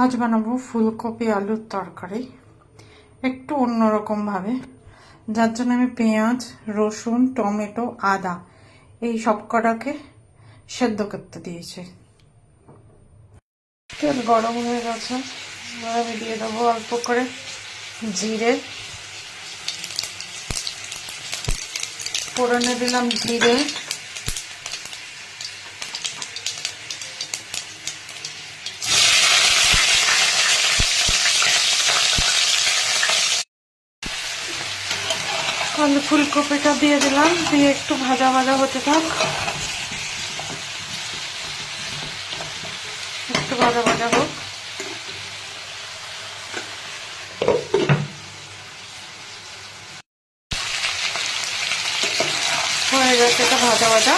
আজ বানাবো ফুলকপি আলুর তরকারি একটু অন্যরকম ভাবে, যার জন্য আমি পেঁয়াজ, রসুন, টমেটো, আদা এই সব কটাকে সেদ্ধ করতে দিয়েছি। তেল গরম হয়ে গেছে, আমি দিয়ে দেবো অল্প করে জিরে, ফোড়নে দিলাম জিরে, তাহলে ফুলকপিটা দিয়ে দিলাম, দিয়ে একটু ভাজা ভাজা হতে থাক, একটু ভাজা ভাজা হোক। হয়ে গেছে এটা ভাজা ভাজা।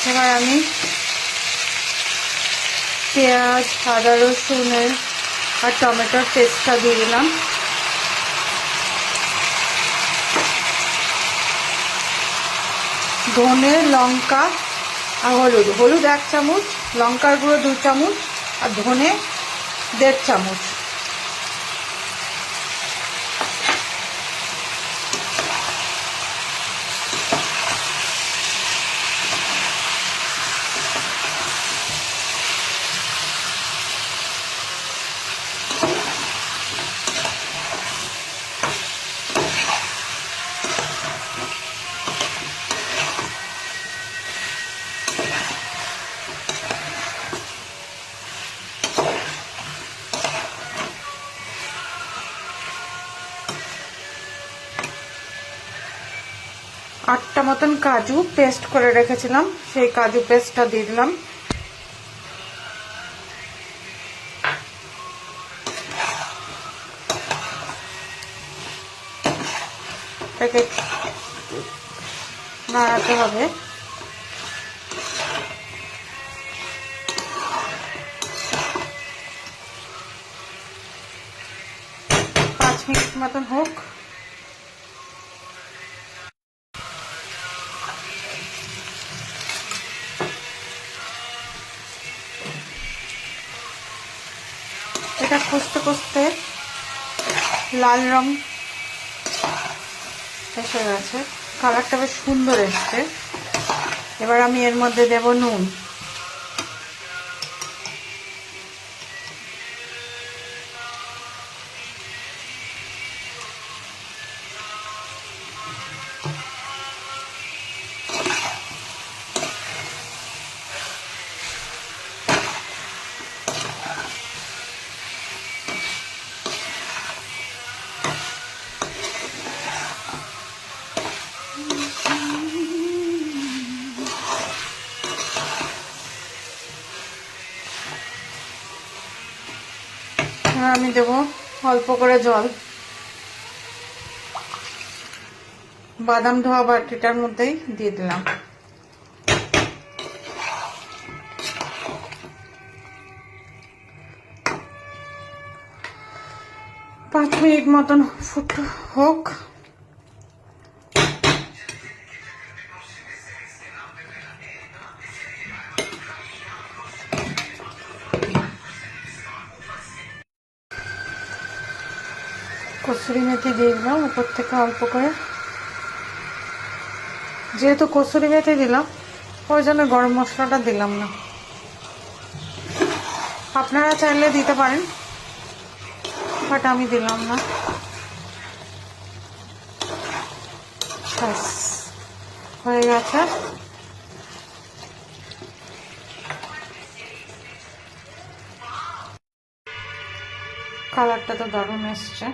এবার আমি পেঁয়াজ, আদা, রসুনের আর টমেটোর পেস্টটা দিয়ে দিলাম। ধনে, লঙ্কা আর হলুদ, হলুদ 1 চামচ, লঙ্কার গুঁড়ো 2 চামচ আর ধনে 1.5 চামচ। আটটা মতন কাজু পেস্ট করে রেখেছিলাম, সেই কাজু পেস্টটা দিয়ে দিলাম। এটাকে নাড়াতে হবে। পাঁচ মিনিট মতন হোক। এটা কষতে কষতে লাল রং এসে গেছে, কালারটা বেশ সুন্দর এসছে। এবার আমি এর মধ্যে দেব নুন। আমি দেব অল্প করে জল। বাদাম ধোয়া বাটিটার মধ্যেই দিয়ে দিলাম। পাঁচ মিনিট মতন ফুট হোক। কসুরি মেথি দিয়ে দিলাম উপর থেকে অল্প করে। যেহেতু কসুরি মেথি দিলাম ওই জন্য গরম মশলাটা দিলাম না, আপনারা চাইলে দিতে পারেন, বাট আমি দিলাম না। হয়ে গেছে। কালারটা তো দারুণ এসছে।